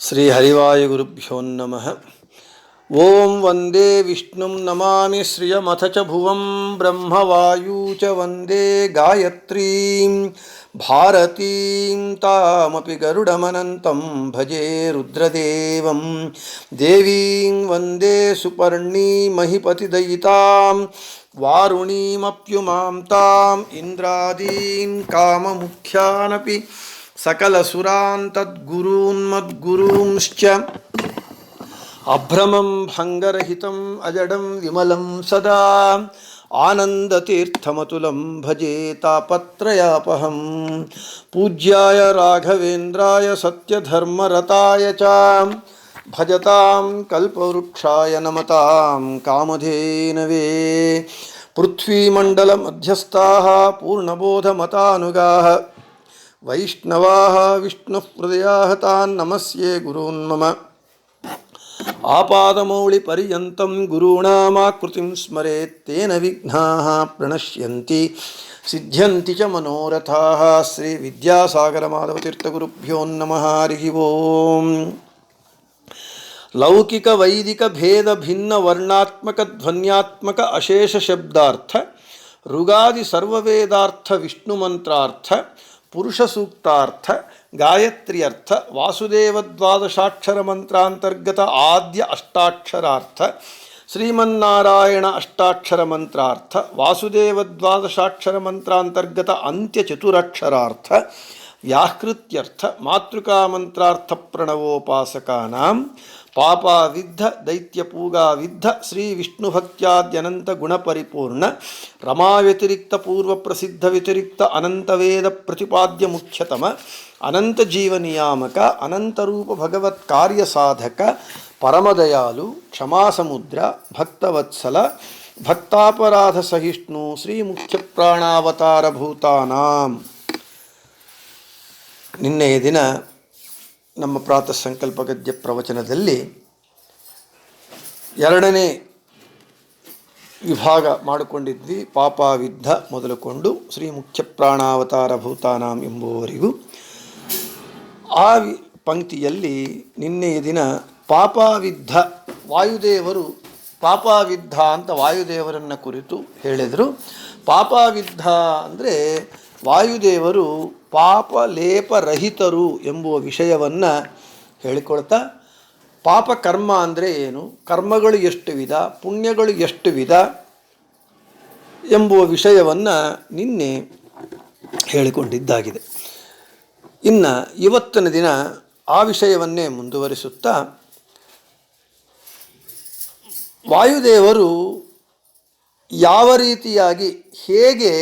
ಶ್ರೀ ಹರಿವಾಯುಗುರುಭ್ಯೋ ನಮಃ. ಓಂ ವಂದೇ ವಿಷ್ಣುಂ ನಮಾಮಿ ಶ್ರಿಯಮಥ ಚ ಭುವಂ ಬ್ರಹ್ಮವಾಯೂ ಚ ವಂದೇ ಗಾಯತ್ರೀಂ ಭಾರತೀಂ ತಾಮಪಿ ಗರುಡಮನಂತಂ ಭಜೆ ರುದ್ರದೇವಂ ದೇವೀಂ ವಂದೇ ಸುಪರ್ಣೀಮಹಿಪತಿದಯಿತಾಂ ವಾರುಣೀಮಪ್ಯುಮಾಂ ತಾಂ ಇಂದ್ರಾದೀನ್ ಕಾಮಮುಖ್ಯಾನಪಿ ಸಕಲಸುರಾನ್ ತದ್ಗುರೂನ್ಮದ್ಗುರೂಂಶ್ಚ ಅಭ್ರಮಂ ಭಂಗರಹಿತಂ ಅಜಡಂ ವಿಮಲಂ ಸದಾ ಆನಂದತೀರ್ಥಮತುಲಂ ಭಜೆ ತಾಪತ್ರಯಾಪಹಂ. ಪೂಜ್ಯಾಯ ರಾಘವೇಂದ್ರಾಯ ಸತ್ಯಧರ್ಮರತಾಯ ಚ ಭಜತಾಂ ಕಲ್ಪವೃಕ್ಷಾಯ ನಮತಾಂ ಕಾಮಧೇನವೇ. ಪೃಥ್ವೀಮಂಡಲಮಧ್ಯಸ್ಥಾಃ ಪೂರ್ಣಬೋಧಮತಾನುಗಾಃ ವೈಷ್ಣವಾಃ ವಿಷ್ಣುಹೃದಯಾಃ ತಾನ್ ನಮಸ್ಯೆ ಗುರೂನ್ ಮಮ. ಆಪಾದಮೌಳಿಪರ್ಯಂತಂ ಗುರುಣಾಮಾಕೃತಿಂ ಸ್ಮರೇತ್ ತೇನ ವಿಘ್ನಾಃ ಪ್ರಣಶ್ಯಂತಿ ಸಿದ್ಧ್ಯಂತಿ ಚ ಮನೋರಥಾಃ. ಶ್ರೀ ವಿದ್ಯಾಸಾಗರ ಮಾಧವತೀರ್ಥಗುರುಭ್ಯೋ ನಮಃ. ಹರಿ ಓಂ. ಲೌಕಿಕ ವೈದಿಕ ಭೇದ ಭಿನ್ನ ವರ್ಣಾತ್ಮಕ ಧ್ವನ್ಯಾತ್ಮಕ ಅಶೇಷ ಶಬ್ದಾರ್ಥ ಋಗಾದಿ ಸರ್ವವೇದಾರ್ಥ ವಿಷ್ಣು ಮಂತ್ರಾರ್ಥ ಪುರುಷ ಸೂಕ್ತಾರ್ಥ ಗಾಯತ್ರ್ಯರ್ಥ ವಾಸುದೇವ ದ್ವಾದಶಾಕ್ಷರ ಮಂತ್ರಾಂತರ್ಗತ ಆದ್ಯ ಅಷ್ಟಾಕ್ಷರಾರ್ಥ ಶ್ರೀಮನ್ನಾರಾಯಣ ಅಷ್ಟಾಕ್ಷರ ಮಂತ್ರಾರ್ಥ ವಾಸುದೇವ ದ್ವಾದಶಾಕ್ಷರ ಮಂತ್ರಾಂತರ್ಗತ ಅಂತ್ಯ ಚತುರಕ್ಷರಾರ್ಥ ವ್ಯಾಹೃತ್ಯರ್ಥ ಮಾತೃಕಾ ಮಂತ್ರಾರ್ಥ ಪ್ರಣವೋಪಾಸಕಾನಾಂ ಪಾಪಾವಿದ್ಧ ದೈತ್ಯಪೂಗಾವಿದ್ಧ ಶ್ರೀ ವಿಷ್ಣುಭಕ್ತ್ಯಾದ್ಯನಂತ ಗುಣಪರಿಪೂರ್ಣ ರಮಾವ್ಯತಿರಿಕ್ತ ಪೂರ್ವ ಪ್ರಸಿದ್ಧ ವ್ಯತಿರಿಕ್ತ ಅನಂತವೇದ ಪ್ರತಿಪಾದ್ಯ ಮುಖ್ಯತಮ ಅನಂತ ಜೀವ ನಿಯಾಮಕ ಅನಂತರೂಪ ಭಗವತ್ ಕಾರ್ಯ ಸಾಧಕ ಪರಮದಯಾಲು ಕ್ಷಮಾಸಮುದ್ರ ಭಕ್ತವತ್ಸಲ ಭಕ್ತಾಪರಾಧ ಸಹಿಷ್ಣು ಶ್ರೀ ಮುಖ್ಯ ಪ್ರಾಣಾವತಾರ ಭೂತಾನಾಂ. ನಿನ್ನೆಯ ದಿನ ನಮ್ಮ ಪ್ರಾತಃ ಸಂಕಲ್ಪ ಗದ್ಯ ಪ್ರವಚನದಲ್ಲಿ ಎರಡನೇ ವಿಭಾಗ ಮಾಡಿಕೊಂಡಿದ್ವಿ. ಪಾಪಾವಿದ್ಧ ಮೊದಲುಕೊಂಡು ಶ್ರೀ ಮುಖ್ಯ ಪ್ರಾಣಾವತಾರ ಭೂತಾನಾಂ ಎಂಬುವವರೆಗೂ. ಆ ಪಂಕ್ತಿಯಲ್ಲಿ ನಿನ್ನೆಯ ದಿನ ಪಾಪಾವಿದ್ಧ ವಾಯುದೇವರು ಪಾಪಾವಿದ್ಧ ಅಂತ ವಾಯುದೇವರನ್ನು ಕುರಿತು ಹೇಳಿದರು. ಪಾಪಾವಿದ್ಧ ಅಂದರೆ ವಾಯುದೇವರು ಪಾಪಲೇಪರಹಿತರು ಎಂಬುವ ವಿಷಯವನ್ನು ಹೇಳಿಕೊಳ್ತಾ, ಪಾಪ ಕರ್ಮ ಅಂದರೆ ಏನು, ಕರ್ಮಗಳು ಎಷ್ಟು ವಿಧ, ಪುಣ್ಯಗಳು ಎಷ್ಟು ವಿಧ ಎಂಬುವ ವಿಷಯವನ್ನು ನಿನ್ನೆ ಹೇಳಿಕೊಂಡಿದ್ದಾಗಿದೆ. ಇನ್ನು ಇವತ್ತಿನ ದಿನ ಆ ವಿಷಯವನ್ನೇ ಮುಂದುವರಿಸುತ್ತಾ, ವಾಯುದೇವರು ಯಾವ ರೀತಿಯಾಗಿ ಹೇಗೆ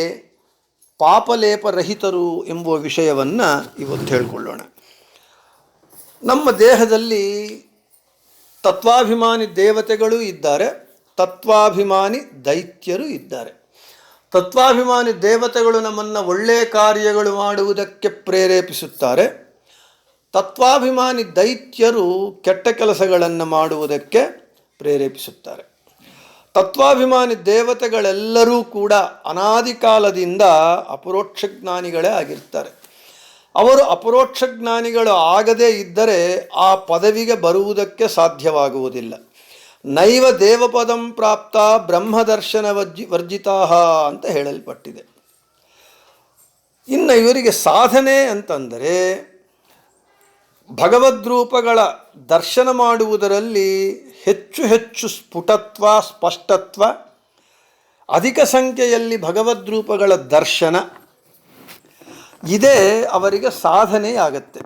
ಪಾಪಲೇಪರಹಿತರು ಎಂಬುವ ವಿಷಯವನ್ನು ಇವತ್ತು ಹೇಳಿಕೊಳ್ಳೋಣ. ನಮ್ಮ ದೇಹದಲ್ಲಿ ತತ್ವಾಭಿಮಾನಿ ದೇವತೆಗಳು ಇದ್ದಾರೆ, ತತ್ವಾಭಿಮಾನಿ ದೈತ್ಯರು ಇದ್ದಾರೆ. ತತ್ವಾಭಿಮಾನಿ ದೇವತೆಗಳು ನಮ್ಮನ್ನು ಒಳ್ಳೆಯ ಕಾರ್ಯಗಳು ಮಾಡುವುದಕ್ಕೆ ಪ್ರೇರೇಪಿಸುತ್ತಾರೆ. ತತ್ವಾಭಿಮಾನಿ ದೈತ್ಯರು ಕೆಟ್ಟ ಕೆಲಸಗಳನ್ನು ಮಾಡುವುದಕ್ಕೆ ಪ್ರೇರೇಪಿಸುತ್ತಾರೆ. ತತ್ವಾಭಿಮಾನಿ ದೇವತೆಗಳೆಲ್ಲರೂ ಕೂಡ ಅನಾದಿ ಕಾಲದಿಂದ ಅಪರೋಕ್ಷ ಜ್ಞಾನಿಗಳೇ ಆಗಿರ್ತಾರೆ. ಅವರು ಅಪರೋಕ್ಷ ಜ್ಞಾನಿಗಳು ಆಗದೇ ಇದ್ದರೆ ಆ ಪದವಿಗೆ ಬರುವುದಕ್ಕೆ ಸಾಧ್ಯವಾಗುವುದಿಲ್ಲ. ನೈವ ದೇವಪದಂ ಪ್ರಾಪ್ತ ಬ್ರಹ್ಮದರ್ಶನ ವರ್ಜಿತಾ ಅಂತ ಹೇಳಲ್ಪಟ್ಟಿದೆ. ಇನ್ನು ಇವರಿಗೆ ಸಾಧನೆ ಅಂತಂದರೆ ಭಗವದ್ರೂಪಗಳ ದರ್ಶನ ಮಾಡುವುದರಲ್ಲಿ ಹೆಚ್ಚು ಹೆಚ್ಚು ಸ್ಫುಟತ್ವ, ಸ್ಪಷ್ಟತ್ವ, ಅಧಿಕ ಸಂಖ್ಯೆಯಲ್ಲಿ ಭಗವದ್ರೂಪಗಳ ದರ್ಶನ ಇದೇ ಅವರಿಗೆ ಸಾಧನೆಯಾಗತ್ತೆ.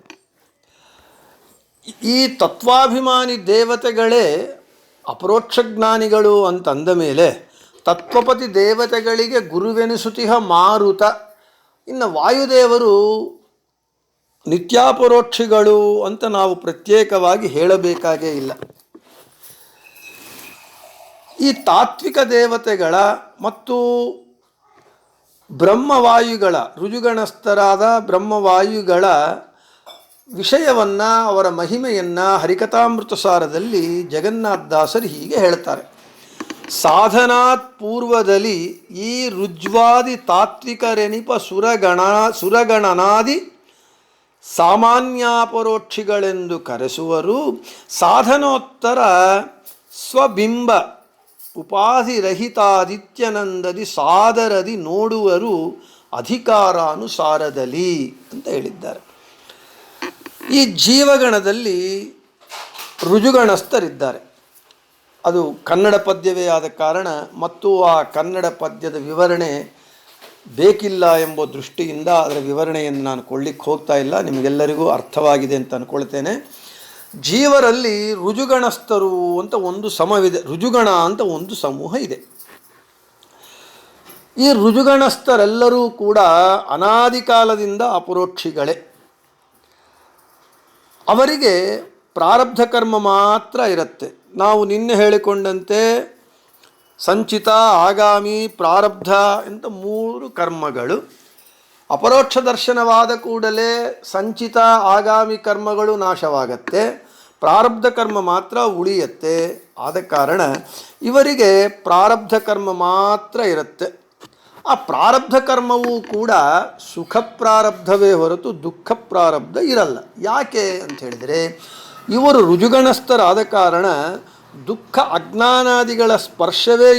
ಈ ತತ್ವಾಭಿಮಾನಿ ದೇವತೆಗಳೇ ಅಪರೋಕ್ಷ ಜ್ಞಾನಿಗಳು ಅಂತಂದ ಮೇಲೆ ತತ್ವಪತಿ ದೇವತೆಗಳಿಗೆ ಗುರುವೆನಿಸುತ್ತಿಹ ಮಾರುತ. ಇನ್ನು ವಾಯುದೇವರು ನಿತ್ಯಾಪರೋಕ್ಷಿಗಳು ಅಂತ ನಾವು ಪ್ರತ್ಯೇಕವಾಗಿ ಹೇಳಬೇಕಾಗೇ ಇಲ್ಲ. ಈ ತಾತ್ವಿಕ ದೇವತೆಗಳ ಮತ್ತು ಬ್ರಹ್ಮವಾಯುಗಳ ಋಜುಗಣಸ್ಥರಾದ ಬ್ರಹ್ಮವಾಯುಗಳ ವಿಷಯವನ್ನು, ಅವರ ಮಹಿಮೆಯನ್ನು ಹರಿಕಥಾಮೃತ ಸಾರದಲ್ಲಿ ಜಗನ್ನಾಥದಾಸರು ಹೀಗೆ ಹೇಳ್ತಾರೆ. ಸಾಧನಾತ್ ಪೂರ್ವದಲ್ಲಿ ಈ ರುಜ್ವಾದಿ ತಾತ್ವಿಕರೆನಿಪ ಸುರಗಣನಾದಿ ಸಾಮಾನ್ಯಾಪರೋಕ್ಷಿಗಳೆಂದು ಕರೆಸುವರು. ಸಾಧನೋತ್ತರ ಸ್ವಬಿಂಬ ಉಪಾಧಿರಹಿತಾದಿತ್ಯನಂದದಿ ಸಾದರದಿ ನೋಡುವರು ಅಧಿಕಾರಾನುಸಾರದಲ್ಲಿ ಅಂತ ಹೇಳಿದ್ದಾರೆ. ಈ ಜೀವಗಣದಲ್ಲಿ ಋಜುಗಣಸ್ಥರಿದ್ದಾರೆ. ಅದು ಕನ್ನಡ ಪದ್ಯವೇ ಆದ ಕಾರಣ ಮತ್ತು ಆ ಕನ್ನಡ ಪದ್ಯದ ವಿವರಣೆ ಬೇಕಿಲ್ಲ ಎಂಬ ದೃಷ್ಟಿಯಿಂದ ಅದರ ವಿವರಣೆಯನ್ನು ನಾನು ಕೊಡಲಿಕ್ಕೆ ಹೋಗ್ತಾ ಇಲ್ಲ. ನಿಮಗೆಲ್ಲರಿಗೂ ಅರ್ಥವಾಗಿದೆ ಅಂತ ಅಂದ್ಕೊಳ್ತೇನೆ. ಜೀವರಲ್ಲಿ ಋಜುಗಣಸ್ಥರು ಅಂತ ಒಂದು ಸಮವಿದೆ, ಋಜುಗಣ ಅಂತ ಒಂದು ಸಮೂಹ ಇದೆ. ಈ ಋಜುಗಣಸ್ಥರೆಲ್ಲರೂ ಕೂಡ ಅನಾದಿ ಕಾಲದಿಂದ ಅಪರೋಕ್ಷಿಗಳೇ. ಅವರಿಗೆ ಪ್ರಾರಬ್ಧ ಕರ್ಮ ಮಾತ್ರ ಇರುತ್ತೆ. ನಾವು ನಿನ್ನೆ ಹೇಳಿಕೊಂಡಂತೆ ಸಂಚಿತ, ಆಗಾಮಿ, ಪ್ರಾರಬ್ಧ ಅಂತ 3 ಕರ್ಮಗಳು. ಅಪರೋಕ್ಷ ದರ್ಶನವಾದ ಕೂಡಲೇ ಸಂಚಿತ, ಆಗಾಮಿ ಕರ್ಮಗಳು ನಾಶವಾಗತ್ತೆ, ಪ್ರಾರಬ್ಧ ಕರ್ಮ ಮಾತ್ರ ಉಳಿಯತ್ತೆ. ಆದ ಕಾರಣ ಇವರಿಗೆ ಪ್ರಾರಬ್ಧ ಕರ್ಮ ಮಾತ್ರ ಇರುತ್ತೆ. ಆ ಪ್ರಾರಬ್ಧ ಕರ್ಮವೂ ಕೂಡ ಸುಖ ಪ್ರಾರಬ್ಧವೇ ಹೊರತು ದುಃಖ ಪ್ರಾರಬ್ಧ ಇರಲ್ಲ. ಯಾಕೆ ಅಂತ ಹೇಳಿದರೆ, ಇವರು ಋಜುಗಣಸ್ಥರಾದ ಕಾರಣ ದುಃಖ ಅಜ್ಞಾನಾದಿಗಳ ಸ್ಪರ್ಶವೇ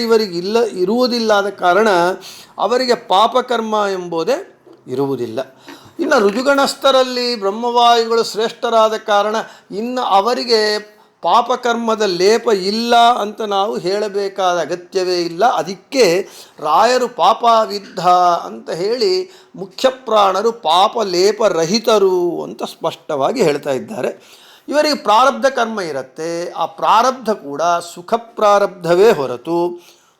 ಇರುವುದಿಲ್ಲದ ಕಾರಣ ಅವರಿಗೆ ಪಾಪಕರ್ಮ ಎಂಬುದೇ ಇರುವುದಿಲ್ಲ. ಇನ್ನು ಋಜುಗಣಸ್ಥರಲ್ಲಿ ಬ್ರಹ್ಮವಾಯುಗಳು ಶ್ರೇಷ್ಠರಾದ ಕಾರಣ ಇನ್ನು ಅವರಿಗೆ ಪಾಪಕರ್ಮದ ಲೇಪ ಇಲ್ಲ ಅಂತ ನಾವು ಹೇಳಬೇಕಾದ ಅಗತ್ಯವೇ ಇಲ್ಲ. ಅದಕ್ಕೆ ರಾಯರು ಪಾಪವಿದ್ಧ ಅಂತ ಹೇಳಿ ಮುಖ್ಯ ಪ್ರಾಣರು ಪಾಪ ಲೇಪರಹಿತರು ಅಂತ ಸ್ಪಷ್ಟವಾಗಿ ಹೇಳ್ತಾ ಇದ್ದಾರೆ. ಇವರಿಗೆ ಪ್ರಾರಬ್ಧ ಕರ್ಮ ಇರುತ್ತೆ. ಆ ಪ್ರಾರಬ್ಧ ಕೂಡ ಸುಖ ಪ್ರಾರಬ್ಧವೇ ಹೊರತು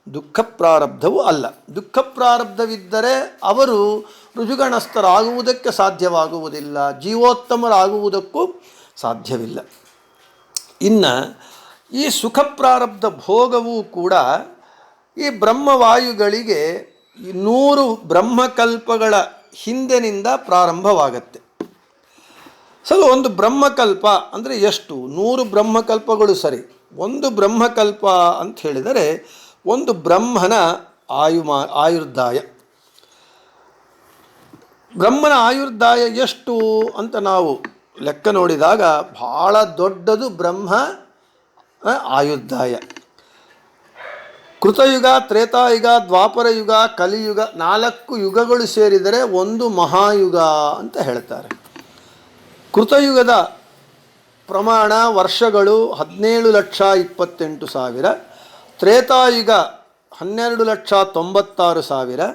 ದುಃಖ ಪ್ರಾರಬ್ಧವೂ ಅಲ್ಲ. ದುಃಖ ಪ್ರಾರಬ್ಧವಿದ್ದರೆ ಅವರು ಋಜುಗಣಸ್ಥರಾಗುವುದಕ್ಕೆ ಸಾಧ್ಯವಾಗುವುದಿಲ್ಲ, ಜೀವೋತ್ತಮರಾಗುವುದಕ್ಕೂ ಸಾಧ್ಯವಿಲ್ಲ. ಇನ್ನು ಈ ಸುಖ ಪ್ರಾರಬ್ಧ ಭೋಗವೂ ಕೂಡ ಈ ಬ್ರಹ್ಮವಾಯುಗಳಿಗೆ 100 ಬ್ರಹ್ಮಕಲ್ಪಗಳ ಹಿಂದಿನಿಂದ ಪ್ರಾರಂಭವಾಗತ್ತೆ. ಒಂದು ಬ್ರಹ್ಮಕಲ್ಪ ಅಂದರೆ ಎಷ್ಟು? 100 ಬ್ರಹ್ಮಕಲ್ಪಗಳು ಸರಿ. ಒಂದು ಬ್ರಹ್ಮಕಲ್ಪ ಅಂತ ಹೇಳಿದರೆ ಒಂದು ಬ್ರಹ್ಮನ ಆಯುರ್ದಾಯ. ಬ್ರಹ್ಮನ ಆಯುರ್ದಾಯ ಎಷ್ಟು ಅಂತ ನಾವು ಲೆಕ್ಕ ನೋಡಿದಾಗ ಬಹಳ ದೊಡ್ಡದು ಬ್ರಹ್ಮ ಆಯುರ್ದಾಯ. ಕೃತಯುಗ, ತ್ರೇತಾಯುಗ, ದ್ವಾಪರ ಯುಗ, ಕಲಿಯುಗ 4 ಯುಗಗಳು ಸೇರಿದರೆ ಒಂದು ಮಹಾಯುಗ ಅಂತ ಹೇಳ್ತಾರೆ. ಕೃತಯುಗದ ಪ್ರಮಾಣ ವರ್ಷಗಳು 17,28,000, ತ್ರೇತಾಯುಗ 12,96,000,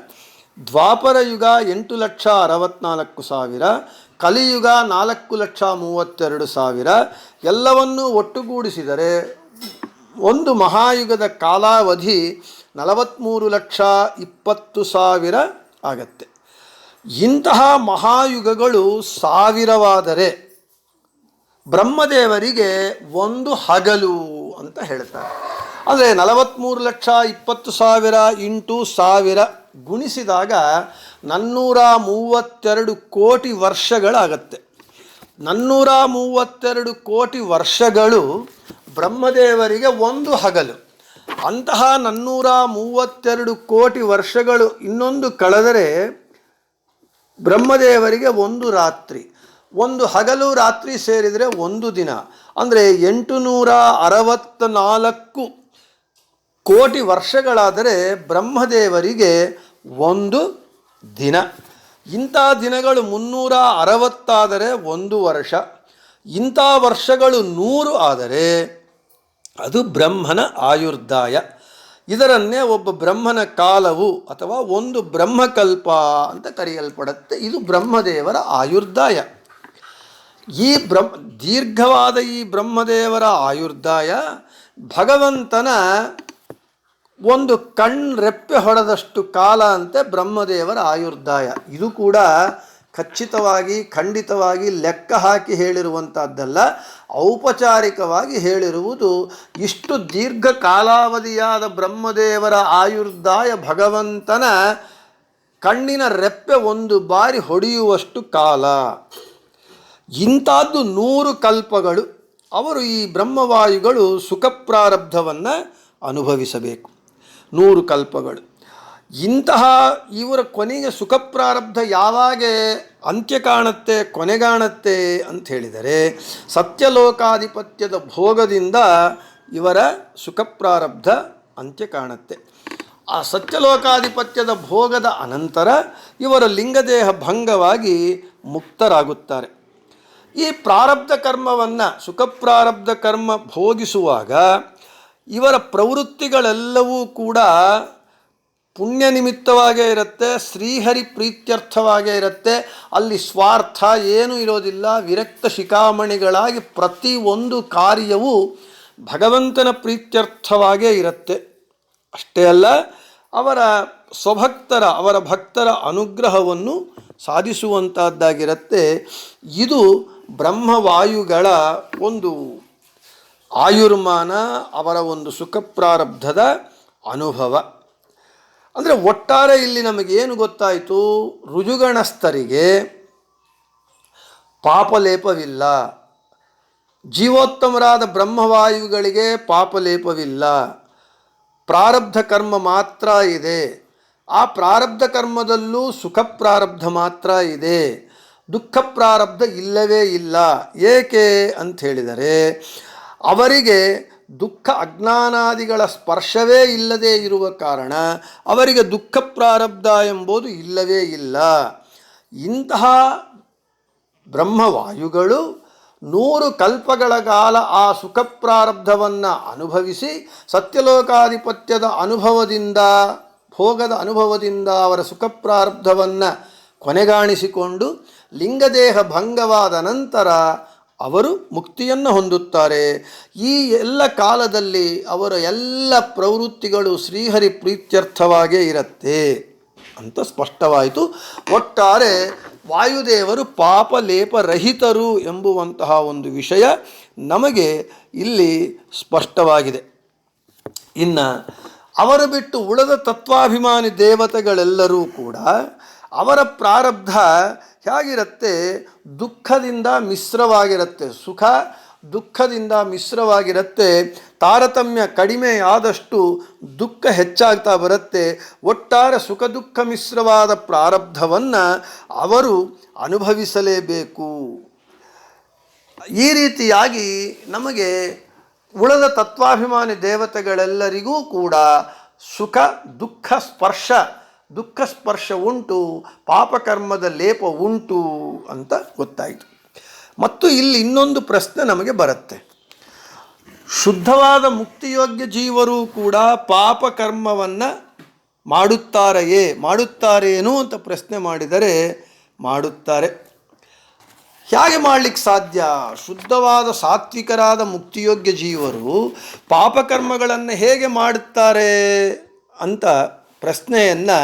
ದ್ವಾಪರ ಯುಗ 8,64,000, ಕಲಿಯುಗ 4,32,000. ಎಲ್ಲವನ್ನೂ ಒಟ್ಟುಗೂಡಿಸಿದರೆ ಒಂದು ಮಹಾಯುಗದ ಕಾಲಾವಧಿ 43,20,000 ಆಗತ್ತೆ. ಇಂತಹ ಮಹಾಯುಗಗಳು 1000ವಾದರೆ ಬ್ರಹ್ಮದೇವರಿಗೆ ಒಂದು ಹಗಲು ಅಂತ ಹೇಳ್ತಾರೆ. ಅಂದರೆ 43,20,000 ಇಂಟು 1000 ಗುಣಿಸಿದಾಗ 432 ಕೋಟಿ ವರ್ಷಗಳಾಗತ್ತೆ. 432 ಕೋಟಿ ವರ್ಷಗಳು ಬ್ರಹ್ಮದೇವರಿಗೆ ಒಂದು ಹಗಲು. ಅಂತಹ 432 ಕೋಟಿ ವರ್ಷಗಳು ಇನ್ನೊಂದು ಕಳೆದರೆ ಬ್ರಹ್ಮದೇವರಿಗೆ ಒಂದು ರಾತ್ರಿ. ಒಂದು ಹಗಲು ರಾತ್ರಿ ಸೇರಿದರೆ ಒಂದು ದಿನ. ಅಂದರೆ 864 ಕೋಟಿ ವರ್ಷಗಳಾದರೆ ಬ್ರಹ್ಮದೇವರಿಗೆ ಒಂದು ದಿನ. ಇಂಥ ದಿನಗಳು 360 ಆದರೆ ಒಂದು ವರ್ಷ. ಇಂಥ ವರ್ಷಗಳು 100 ಆದರೆ ಅದು ಬ್ರಹ್ಮನ ಆಯುರ್ದಾಯ. ಇದರನ್ನೇ ಒಬ್ಬ ಬ್ರಹ್ಮನ ಕಾಲವು ಅಥವಾ ಒಂದು ಬ್ರಹ್ಮಕಲ್ಪ ಅಂತ ಕರೆಯಲ್ಪಡುತ್ತೆ. ಇದು ಬ್ರಹ್ಮದೇವರ ಆಯುರ್ದಾಯ. ಈ ದೀರ್ಘವಾದ ಈ ಬ್ರಹ್ಮದೇವರ ಆಯುರ್ದಾಯ ಭಗವಂತನ ಒಂದು ರೆಪ್ಪೆ ಹೊಡೆದಷ್ಟು ಕಾಲ ಅಂತೆ ಬ್ರಹ್ಮದೇವರ ಆಯುರ್ದಾಯ. ಇದು ಕೂಡ ಖಚಿತವಾಗಿ ಖಂಡಿತವಾಗಿ ಲೆಕ್ಕ ಹಾಕಿ ಹೇಳಿರುವಂಥದ್ದಲ್ಲ, ಔಪಚಾರಿಕವಾಗಿ ಹೇಳಿರುವುದು. ಇಷ್ಟು ದೀರ್ಘ ಕಾಲಾವಧಿಯಾದ ಬ್ರಹ್ಮದೇವರ ಆಯುರ್ದಾಯ ಭಗವಂತನ ಕಣ್ಣಿನ ರೆಪ್ಪೆ ಒಂದು ಬಾರಿ ಹೊಡೆಯುವಷ್ಟು ಕಾಲ. ಇಂಥದ್ದು 100 ಕಲ್ಪಗಳು. ಅವರು ಈ ಬ್ರಹ್ಮವಾಯುಗಳು ಸುಖ ಪ್ರಾರಬ್ಧವನ್ನು ಅನುಭವಿಸಬೇಕು. 100 ಕಲ್ಪಗಳು. ಇಂತಹ ಇವರ ಕೊನೆಗೆ ಸುಖ ಪ್ರಾರಬ್ಧ ಯಾವಾಗ ಅಂತ್ಯ ಕಾಣುತ್ತೆ, ಕೊನೆಗಾಣುತ್ತೆ ಅಂತ ಹೇಳಿದರೆ ಸತ್ಯಲೋಕಾಧಿಪತ್ಯದ ಭೋಗದಿಂದ ಇವರ ಸುಖ ಪ್ರಾರಬ್ಧ ಅಂತ್ಯ ಕಾಣುತ್ತೆ. ಆ ಸತ್ಯಲೋಕಾಧಿಪತ್ಯದ ಭೋಗದ ಅನಂತರ ಇವರ ಲಿಂಗದೇಹ ಭಂಗವಾಗಿ ಮುಕ್ತರಾಗುತ್ತಾರೆ. ಈ ಪ್ರಾರಬ್ಧ ಕರ್ಮವನ್ನು, ಸುಖ ಪ್ರಾರಬ್ಧ ಕರ್ಮ ಭೋಗಿಸುವಾಗ ಇವರ ಪ್ರವೃತ್ತಿಗಳೆಲ್ಲವೂ ಕೂಡ ಪುಣ್ಯ ನಿಮಿತ್ತವಾಗೇ ಇರುತ್ತೆ, ಶ್ರೀಹರಿ ಪ್ರೀತ್ಯರ್ಥವಾಗೇ ಇರುತ್ತೆ. ಅಲ್ಲಿ ಸ್ವಾರ್ಥ ಏನೂ ಇರೋದಿಲ್ಲ. ವಿರಕ್ತ ಶಿಖಾಮಣಿಗಳಾಗಿ ಪ್ರತಿಯೊಂದು ಕಾರ್ಯವೂ ಭಗವಂತನ ಪ್ರೀತ್ಯರ್ಥವಾಗೇ ಇರುತ್ತೆ. ಅಷ್ಟೇ ಅಲ್ಲ, ಅವರ ಭಕ್ತರ ಅನುಗ್ರಹವನ್ನು ಸಾಧಿಸುವಂಥದ್ದಾಗಿರುತ್ತೆ. ಇದು ಬ್ರಹ್ಮವಾಯುಗಳ ಒಂದು ಆಯುರ್ಮಾನ, ಅವರ ಒಂದು ಸುಖ ಪ್ರಾರಬ್ಧದ ಅನುಭವ. ಅಂದರೆ ಒಟ್ಟಾರೆ ಇಲ್ಲಿ ನಮಗೇನು ಗೊತ್ತಾಯಿತು? ಋಜುಗಣಸ್ಥರಿಗೆ ಪಾಪಲೇಪವಿಲ್ಲ, ಜೀವೋತ್ತಮರಾದ ಬ್ರಹ್ಮವಾಯುಗಳಿಗೆ ಪಾಪಲೇಪವಿಲ್ಲ. ಪ್ರಾರಬ್ಧ ಕರ್ಮ ಮಾತ್ರ ಇದೆ. ಆ ಪ್ರಾರಬ್ಧ ಕರ್ಮದಲ್ಲೂ ಸುಖ ಪ್ರಾರಬ್ಧ ಮಾತ್ರ ಇದೆ, ದುಃಖ ಪ್ರಾರಬ್ಧ ಇಲ್ಲವೇ ಇಲ್ಲ. ಏಕೆ ಅಂತ ಹೇಳಿದರೆ ಅವರಿಗೆ ದುಃಖ ಅಜ್ಞಾನಾದಿಗಳ ಸ್ಪರ್ಶವೇ ಇಲ್ಲದೆ ಇರುವ ಕಾರಣ ಅವರಿಗೆ ದುಃಖ ಪ್ರಾರಬ್ಧ ಎಂಬುದು ಇಲ್ಲವೇ ಇಲ್ಲ. ಇಂತಹ ಬ್ರಹ್ಮವಾಯುಗಳು 100 ಕಲ್ಪಗಳ ಕಾಲ ಆ ಸುಖ ಪ್ರಾರಬ್ಧವನ್ನು ಅನುಭವಿಸಿ ಸತ್ಯಲೋಕಾಧಿಪತ್ಯದ ಅನುಭವದಿಂದ, ಭೋಗದ ಅನುಭವದಿಂದ ಅವರ ಸುಖ ಪ್ರಾರಬ್ಧವನ್ನು ಕೊನೆಗಾಣಿಸಿಕೊಂಡು ಲಿಂಗದೇಹ ಭಂಗವಾದ ನಂತರ ಅವರು ಮುಕ್ತಿಯನ್ನು ಹೊಂದುತ್ತಾರೆ. ಈ ಎಲ್ಲ ಕಾಲದಲ್ಲಿ ಅವರ ಎಲ್ಲ ಪ್ರವೃತ್ತಿಗಳು ಶ್ರೀಹರಿ ಪ್ರೀತ್ಯರ್ಥವಾಗೇ ಇರುತ್ತೆ ಅಂತ ಸ್ಪಷ್ಟವಾಯಿತು. ಒಟ್ಟಾರೆ ವಾಯುದೇವರು ಪಾಪಲೇಪರಹಿತರು ಎಂಬುವಂತಹ ಒಂದು ವಿಷಯ ನಮಗೆ ಇಲ್ಲಿ ಸ್ಪಷ್ಟವಾಗಿದೆ. ಇನ್ನು ಅವರು ಬಿಟ್ಟು ಉಳಿದ ತತ್ವಾಭಿಮಾನಿ ದೇವತೆಗಳೆಲ್ಲರೂ ಕೂಡ ಅವರ ಪ್ರಾರಬ್ಧ ಹೇಗಿರುತ್ತೆ? ದುಃಖದಿಂದ ಮಿಶ್ರವಾಗಿರುತ್ತೆ. ಸುಖ ದುಃಖದಿಂದ ಮಿಶ್ರವಾಗಿರುತ್ತೆ. ತಾರತಮ್ಯ ಕಡಿಮೆ ಆದಷ್ಟು ದುಃಖ ಹೆಚ್ಚಾಗ್ತಾ ಬರುತ್ತೆ. ಒಟ್ಟಾರೆ ಸುಖ ದುಃಖ ಮಿಶ್ರವಾದ ಪ್ರಾರಬ್ಧವನ್ನು ಅವರು ಅನುಭವಿಸಲೇಬೇಕು. ಈ ರೀತಿಯಾಗಿ ನಮಗೆ ಉಳಿದ ತತ್ವಾಭಿಮಾನಿ ದೇವತೆಗಳೆಲ್ಲರಿಗೂ ಕೂಡ ಸುಖ ದುಃಖ ಸ್ಪರ್ಶ ಉಂಟು, ಪಾಪಕರ್ಮದ ಲೇಪ ಉಂಟು ಅಂತ ಗೊತ್ತಾಯಿತು. ಮತ್ತು ಇಲ್ಲಿ ಇನ್ನೊಂದು ಪ್ರಶ್ನೆ ನಮಗೆ ಬರುತ್ತೆ. ಶುದ್ಧವಾದ ಮುಕ್ತಿಯೋಗ್ಯ ಜೀವರು ಕೂಡ ಪಾಪಕರ್ಮವನ್ನು ಮಾಡುತ್ತಾರೇನೋ ಅಂತ ಪ್ರಶ್ನೆ ಮಾಡಿದರೆ ಮಾಡುತ್ತಾರೆ. ಹೇಗೆ ಮಾಡಲಿಕ್ಕೆ ಸಾಧ್ಯ? ಶುದ್ಧವಾದ ಸಾತ್ವಿಕರಾದ ಮುಕ್ತಿಯೋಗ್ಯ ಜೀವರು ಪಾಪಕರ್ಮಗಳನ್ನು ಹೇಗೆ ಮಾಡುತ್ತಾರೆ ಅಂತ ಪ್ರಶ್ನೆಯನ್ನು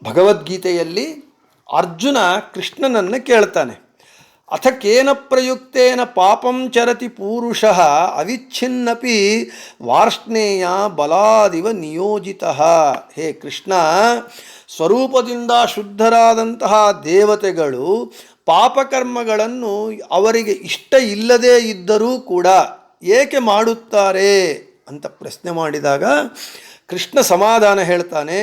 ಭಗವದ್ಗೀತೆಯಲ್ಲಿ ಅರ್ಜುನ ಕೃಷ್ಣನನ್ನು ಕೇಳ್ತಾನೆ. ಅಥ ಕೇನ ಪ್ರಯುಕ್ತೇನ ಪಾಪಂ ಚರತಿ ಪೂರುಷಃ ಅವಿಚ್ಛಿನ್ನಪಿ ವಾರ್ಷ್ಣೇಯ ಬಲಾದಿವ ನಿಯೋಜಿತಃ. ಹೇ ಕೃಷ್ಣ, ಸ್ವರೂಪದಿಂದ ಶುದ್ಧರಾದಂತಹ ದೇವತೆಗಳು ಪಾಪಕರ್ಮಗಳನ್ನು ಅವರಿಗೆ ಇಷ್ಟ ಇಲ್ಲದೇ ಇದ್ದರೂ ಕೂಡ ಏಕೆ ಮಾಡುತ್ತಾರೆ ಅಂತ ಪ್ರಶ್ನೆ ಮಾಡಿದಾಗ ಕೃಷ್ಣ ಸಮಾಧಾನ ಹೇಳ್ತಾನೆ.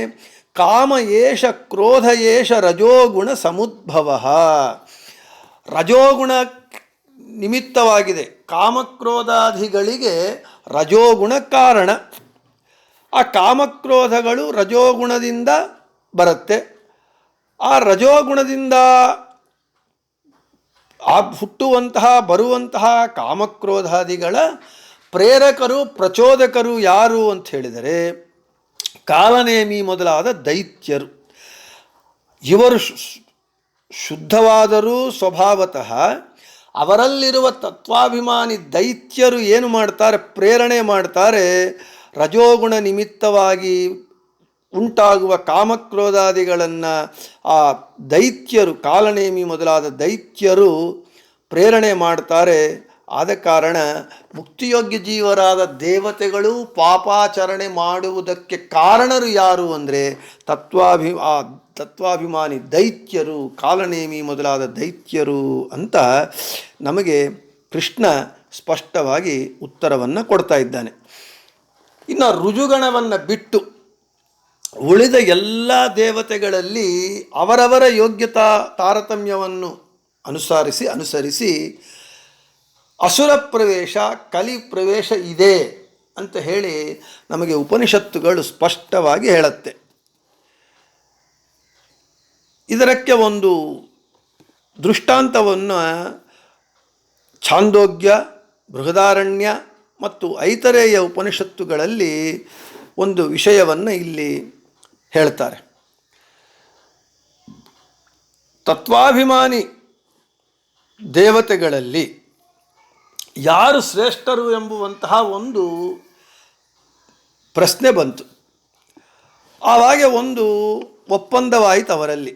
ಕಾಮ ಏಷ ಕ್ರೋಧ ಏಷ ರಜೋಗುಣ ಸಮುದ್ಭವ. ರಜೋಗುಣ ನಿಮಿತ್ತವಾಗಿದೆ. ಕಾಮಕ್ರೋಧಾದಿಗಳಿಗೆ ರಜೋಗುಣ ಕಾರಣ. ಆ ಕಾಮಕ್ರೋಧಗಳು ರಜೋಗುಣದಿಂದ ಬರುತ್ತೆ. ಆ ರಜೋಗುಣದಿಂದ ಬರುವಂತಹ ಕಾಮಕ್ರೋಧಾದಿಗಳ ಪ್ರೇರಕರು, ಪ್ರಚೋದಕರು ಯಾರು ಅಂತ ಹೇಳಿದರೆ ಕಾಲನೇಮಿ ಮೊದಲಾದ ದೈತ್ಯರು. ಇವರು ಶುದ್ಧವಾದರೂ ಸ್ವಭಾವತಃ ಅವರಲ್ಲಿರುವ ತತ್ವಾಭಿಮಾನಿ ದೈತ್ಯರು ಏನು ಮಾಡ್ತಾರೆ? ಪ್ರೇರಣೆ ಮಾಡ್ತಾರೆ. ರಜೋಗುಣ ನಿಮಿತ್ತವಾಗಿ ಉಂಟಾಗುವ ಕಾಮಕ್ರೋಧಾದಿಗಳನ್ನು ಆ ದೈತ್ಯರು, ಕಾಲನೇಮಿ ಮೊದಲಾದ ದೈತ್ಯರು ಪ್ರೇರಣೆ ಮಾಡ್ತಾರೆ. ಆದ ಕಾರಣ ಮುಕ್ತಿಯೋಗ್ಯ ಜೀವರಾದ ದೇವತೆಗಳು ಪಾಪಾಚರಣೆ ಮಾಡುವುದಕ್ಕೆ ಕಾರಣರು ಯಾರು ಅಂದರೆ ತತ್ವಾಭಿಮಾನಿ ದೈತ್ಯರು, ಕಾಲನೇಮಿ ಮೊದಲಾದ ದೈತ್ಯರು ಅಂತ ನಮಗೆ ಕೃಷ್ಣ ಸ್ಪಷ್ಟವಾಗಿ ಉತ್ತರವನ್ನು ಕೊಡ್ತಾ ಇದ್ದಾನೆ. ಇನ್ನು ಋಜುಗಣವನ್ನು ಬಿಟ್ಟು ಉಳಿದ ಎಲ್ಲ ದೇವತೆಗಳಲ್ಲಿ ಅವರವರ ಯೋಗ್ಯತಾ ತಾರತಮ್ಯವನ್ನು ಅನುಸರಿಸಿ ಅಸುರ ಪ್ರವೇಶ ಕಲಿ ಪ್ರವೇಶ ಇದೆ ಅಂತ ಹೇಳಿ ನಮಗೆ ಉಪನಿಷತ್ತುಗಳು ಸ್ಪಷ್ಟವಾಗಿ ಹೇಳುತ್ತೆ. ಇದಕ್ಕೆ ಒಂದು ದೃಷ್ಟಾಂತವನ್ನು ಛಾಂದೋಗ್ಯ, ಬೃಹದಾರಣ್ಯ ಮತ್ತು ಐತರೇಯ ಉಪನಿಷತ್ತುಗಳಲ್ಲಿ ಒಂದು ವಿಷಯವನ್ನು ಇಲ್ಲಿ ಹೇಳ್ತಾರೆ. ತತ್ವಾಭಿಮಾನಿ ದೇವತೆಗಳಲ್ಲಿ ಯಾರು ಶ್ರೇಷ್ಠರು ಎಂಬುವಂತಹ ಒಂದು ಪ್ರಶ್ನೆ ಬಂತು. ಆವಾಗ ಒಂದು ಒಪ್ಪಂದವಾಯಿತು ಅವರಲ್ಲಿ.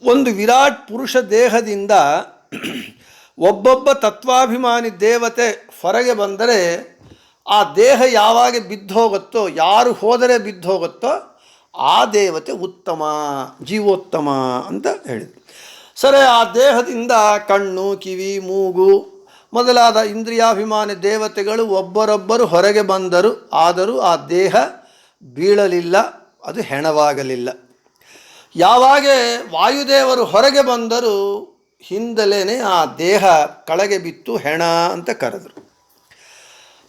ಒಂದು ವಿರಾಟ್ ಪುರುಷ ದೇಹದಿಂದ ಒಬ್ಬೊಬ್ಬ ತತ್ವಾಭಿಮಾನಿ ದೇವತೆ ಹೊರಗೆ ಬಂದರೆ ಆ ದೇಹ ಯಾವಾಗ ಬಿದ್ದು ಹೋಗುತ್ತೋ, ಯಾರು ಹೋದರೆ ಬಿದ್ದು ಹೋಗುತ್ತೋ ಆ ದೇವತೆ ಉತ್ತಮ, ಜೀವೋತ್ತಮ ಅಂತ ಹೇಳಿದರು. ಸರಿ, ಆ ದೇಹದಿಂದ ಕಣ್ಣು, ಕಿವಿ, ಮೂಗು ಮೊದಲಾದ ಇಂದ್ರಿಯಾಭಿಮಾನಿ ದೇವತೆಗಳು ಒಬ್ಬರೊಬ್ಬರು ಹೊರಗೆ ಬಂದರು. ಆದರೂ ಆ ದೇಹ ಬೀಳಲಿಲ್ಲ, ಅದು ಹೆಣವಾಗಲಿಲ್ಲ. ಯಾವಾಗ ವಾಯುದೇವರು ಹೊರಗೆ ಬಂದರೂ ಹಿಂದಲೇ ಆ ದೇಹ ಕೆಳಗೆ ಬಿತ್ತು ಹೆಣ ಅಂತ ಕರೆದರು.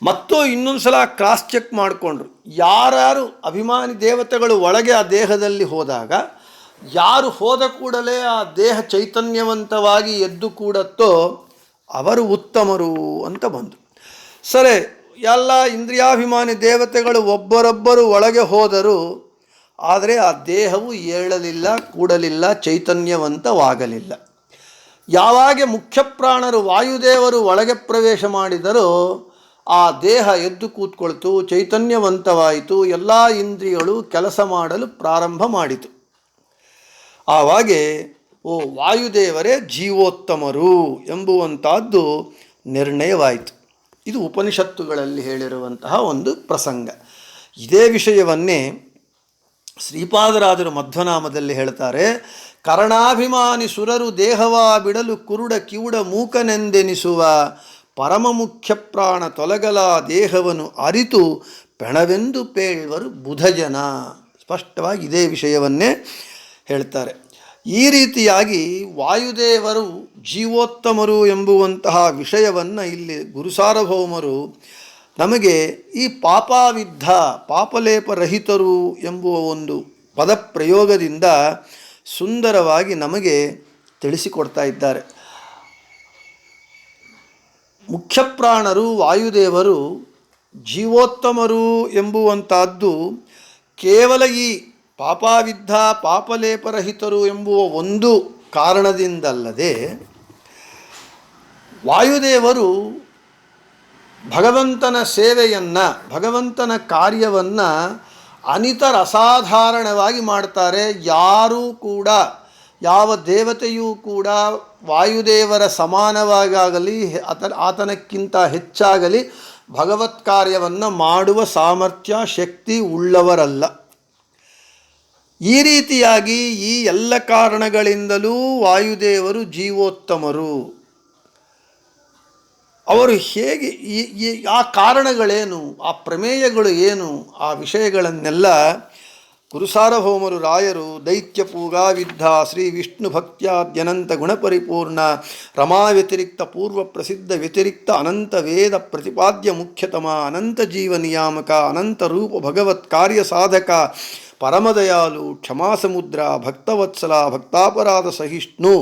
ಮತ್ತು ಇನ್ನೊಂದು ಸಲ ಕ್ರಾಸ್ ಚೆಕ್ ಮಾಡಿಕೊಂಡ್ರು. ಯಾರ್ಯಾರು ಅಭಿಮಾನಿ ದೇವತೆಗಳು ಒಳಗೆ ಆ ದೇಹದಲ್ಲಿ ಹೋದಾಗ ಯಾರು ಹೋದ ಕೂಡಲೇ ಆ ದೇಹ ಚೈತನ್ಯವಂತವಾಗಿ ಎದ್ದು ಕೂಡತ್ತೋ ಅವರು ಉತ್ತಮರು ಅಂತ ಬಂದು. ಸರಿ, ಎಲ್ಲ ಇಂದ್ರಿಯಾಭಿಮಾನಿ ದೇವತೆಗಳು ಒಬ್ಬರೊಬ್ಬರು ಒಳಗೆ ಹೋದರು. ಆದರೆ ಆ ದೇಹವು ಏಳಲಿಲ್ಲ, ಕೂಡಲಿಲ್ಲ, ಚೈತನ್ಯವಂತವಾಗಲಿಲ್ಲ. ಯಾವಾಗ ಮುಖ್ಯ ಪ್ರಾಣರು ವಾಯುದೇವರು ಒಳಗೆ ಪ್ರವೇಶ ಮಾಡಿದರೋ ಆ ದೇಹ ಎದ್ದು ಕೂತ್ಕೊಳ್ತು, ಚೈತನ್ಯವಂತವಾಯಿತು, ಎಲ್ಲ ಇಂದ್ರಿಯಗಳು ಕೆಲಸ ಮಾಡಲು ಪ್ರಾರಂಭ ಮಾಡಿತು. ಆವಾಗೆ ಓ ವಾಯುದೇವರೇ ಜೀವೋತ್ತಮರು ಎಂಬುವಂಥದ್ದು ನಿರ್ಣಯವಾಯಿತು. ಇದು ಉಪನಿಷತ್ತುಗಳಲ್ಲಿ ಹೇಳಿರುವಂತಹ ಒಂದು ಪ್ರಸಂಗ. ಇದೇ ವಿಷಯವನ್ನೇ ಶ್ರೀಪಾದರಾಜರು ಮಧ್ವನಾಮದಲ್ಲಿ ಹೇಳ್ತಾರೆ. ಕರ್ಣಾಭಿಮಾನಿ ಸುರರು ದೇಹವಾ ಬಿಡಲು ಕುರುಡ ಕಿವುಡ ಮೂಕನೆಂದೆನಿಸುವ ಪರಮ ಮುಖ್ಯ ಪ್ರಾಣ ತೊಲಗಲ ದೇಹವನ್ನು ಅರಿತು ಪೆಣವೆಂದು ಪೇಳ್ವರು ಬುಧಜನ. ಸ್ಪಷ್ಟವಾಗಿ ಇದೇ ವಿಷಯವನ್ನೇ ಹೇಳ್ತಾರೆ. ಈ ರೀತಿಯಾಗಿ ವಾಯುದೇವರು ಜೀವೋತ್ತಮರು ಎಂಬುವಂತಹ ವಿಷಯವನ್ನು ಇಲ್ಲಿ ಗುರುಸಾರ್ವಭೌಮರು ನಮಗೆ ಈ ಪಾಪಾವಿದ್ಧ ಪಾಪಲೇಪರಹಿತರು ಎಂಬುವ ಒಂದು ಪದಪ್ರಯೋಗದಿಂದ ಸುಂದರವಾಗಿ ನಮಗೆ ತಿಳಿಸಿಕೊಡ್ತಾ ಇದ್ದಾರೆ. ಮುಖ್ಯ ಪ್ರಾಣರು ವಾಯುದೇವರು ಜೀವೋತ್ತಮರು ಎಂಬುವಂಥದ್ದು ಕೇವಲ ಈ ಪಾಪಾವಿದ್ಧ ಪಾಪಲೇಪರಹಿತರು ಎಂಬುವ ಒಂದು ಕಾರಣದಿಂದಲ್ಲದೆ ವಾಯುದೇವರು ಭಗವಂತನ ಸೇವೆಯನ್ನು, ಭಗವಂತನ ಕಾರ್ಯವನ್ನು ಅನಿತರ ಅಸಾಧಾರಣವಾಗಿ ಮಾಡ್ತಾರೆ. ಯಾರೂ ಕೂಡ, ಯಾವ ದೇವತೆಯೂ ಕೂಡ ವಾಯುದೇವರ ಸಮಾನವಾಗಲಿ ಆತನಕ್ಕಿಂತ ಹೆಚ್ಚಾಗಲಿ ಭಗವತ್ ಕಾರ್ಯವನ್ನು ಮಾಡುವ ಸಾಮರ್ಥ್ಯ ಶಕ್ತಿ ಉಳ್ಳವರಲ್ಲ. ಈ ರೀತಿಯಾಗಿ ಈ ಎಲ್ಲ ಕಾರಣಗಳಿಂದಲೂ ವಾಯುದೇವರು ಜೀವೋತ್ತಮರು. ಅವರು ಹೇಗೆ ಆ ಕಾರಣಗಳೇನು, ಆ ಪ್ರಮೇಯಗಳು ಏನು, ಆ ವಿಷಯಗಳನ್ನೆಲ್ಲ ಗುರುಸಾರ್ವಭೌಮರು ರಾಯರು ದೈತ್ಯ ಪೂಗಾವಿದ್ಧ ಶ್ರೀ ವಿಷ್ಣು ಭಕ್ತ್ಯಾದ್ಯನಂತ ಗುಣಪರಿಪೂರ್ಣ ರಮಾ ವ್ಯತಿರಿಕ್ತ ಪೂರ್ವ ಪ್ರಸಿದ್ಧ ವ್ಯತಿರಿಕ್ತ ಅನಂತ ವೇದ ಪ್ರತಿಪಾದ್ಯ ಮುಖ್ಯತಮ ಅನಂತ ಜೀವ ನಿಯಾಮಕ ಅನಂತ ರೂಪ ಭಗವತ್ ಕಾರ್ಯ ಸಾಧಕ ಪರಮದಯಾಲು ಕ್ಷಮಾಸಮುದ್ರ ಭಕ್ತವತ್ಸಲ ಭಕ್ತಾಪರಾಧ ಸಹಿಷ್ಣು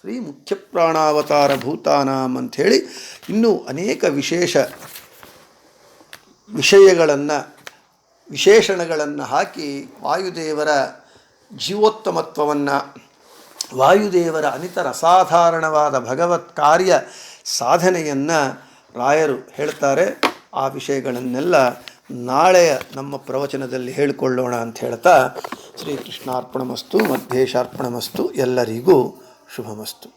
ಶ್ರೀ ಮುಖ್ಯ ಪ್ರಾಣಾವತಾರ ಭೂತಾನಾಂ ಅಂಥೇಳಿ ಇನ್ನೂ ಅನೇಕ ವಿಶೇಷಣಗಳನ್ನು ಹಾಕಿ ವಾಯುದೇವರ ಜೀವೋತ್ತಮತ್ವವನ್ನು, ವಾಯುದೇವರ ಅನಿತರ ಅಸಾಧಾರಣವಾದ ಭಗವತ್ ಕಾರ್ಯ ಸಾಧನೆಯನ್ನು ರಾಯರು ಹೇಳ್ತಾರೆ. ಆ ವಿಷಯಗಳನ್ನೆಲ್ಲ ನಾಳೆಯ ನಮ್ಮ ಪ್ರವಚನದಲ್ಲಿ ಹೇಳಿಕೊಳ್ಳೋಣ ಅಂತ ಹೇಳ್ತಾ ಶ್ರೀಕೃಷ್ಣಾರ್ಪಣಮಸ್ತು, ಮಧ್ಯೇಶಾರ್ಪಣಮಸ್ತು. ಎಲ್ಲರಿಗೂ ಶುಭಮಸ್ತು.